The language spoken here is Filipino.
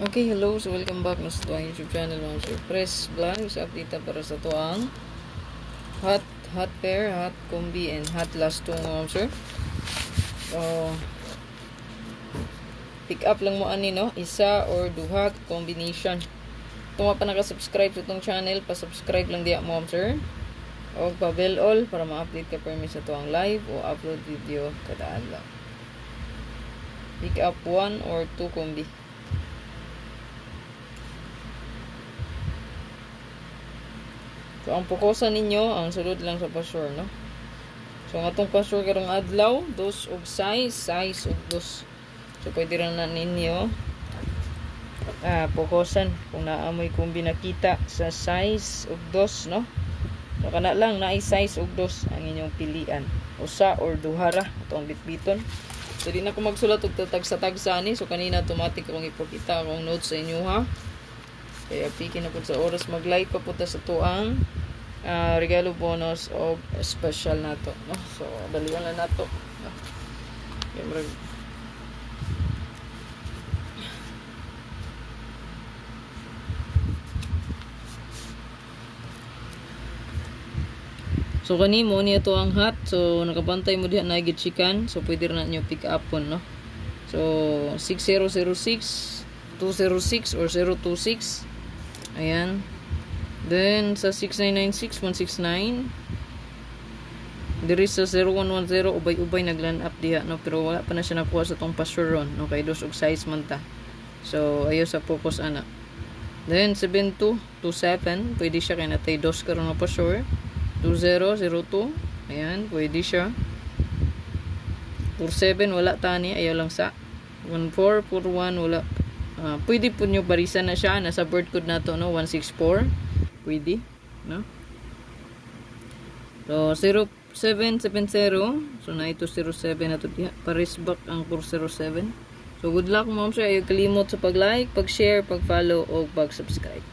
Okay, hello. So, welcome back na sa tuwang YouTube channel ng Surprise Vlog. Sa update para sa tuwang hot pair, hot combi, and hot last two mga sir. So, pick up lang mo ani no? Isa or duha combination. Kung pa naka-subscribe sa itong channel, pa-subscribe lang diya mo sir. O pa-bell all para ma-update ka per sa tuwang live o upload video kada adlaw. Pick up 1 or 2 combi. So, ang pukosan ninyo, ang sulod lang sa password, no? So, ang atong password karong adlaw, dos og size og dos. So, pwede rin na ninyo pukosan kung naamoy kumbi nakita sa size og dos, no? So, kana lang, naay size og dos ang inyong pilian. Usa or duhara, itong bitbiton. So, di na ko magsulat og tatagsa-tagsa ni. So, kanina automatic akong ipakita akong notes sa inyo, ha? Kaya pikin na po sa oras mag-live pa po ta sa tuang regalo bonus o special na to, no? So daliwan lang na to, no? So kani mo niya to ang hot. So nakabantay mo diha na chicken. So pwede na niyo pick up on, no? So 6006 206 or 026. Ayan. Then, sa 6996, 169. Diri sa 0110, ubay-ubay naglan up diha, no? Pero wala pa na siya nakuha sa tong password ron, no? Kay dos og size man ta. So, ayo sa focus ana. Then, 7227, pwede siya kay natay dos karon na password. 2002, ayan, pwede siya. 47, wala tani, ayaw lang sa. 1441, wala. Pwede po nyo barisan na siya. Nasa bird code na to, no? 164. Pwede, no? So, 0770. So, na ito 07 na to. Paris back ang 407. So, good luck, ma'am sir. Ayaw kalimot sa pag-like, pag-share, pag-follow, o pag-subscribe.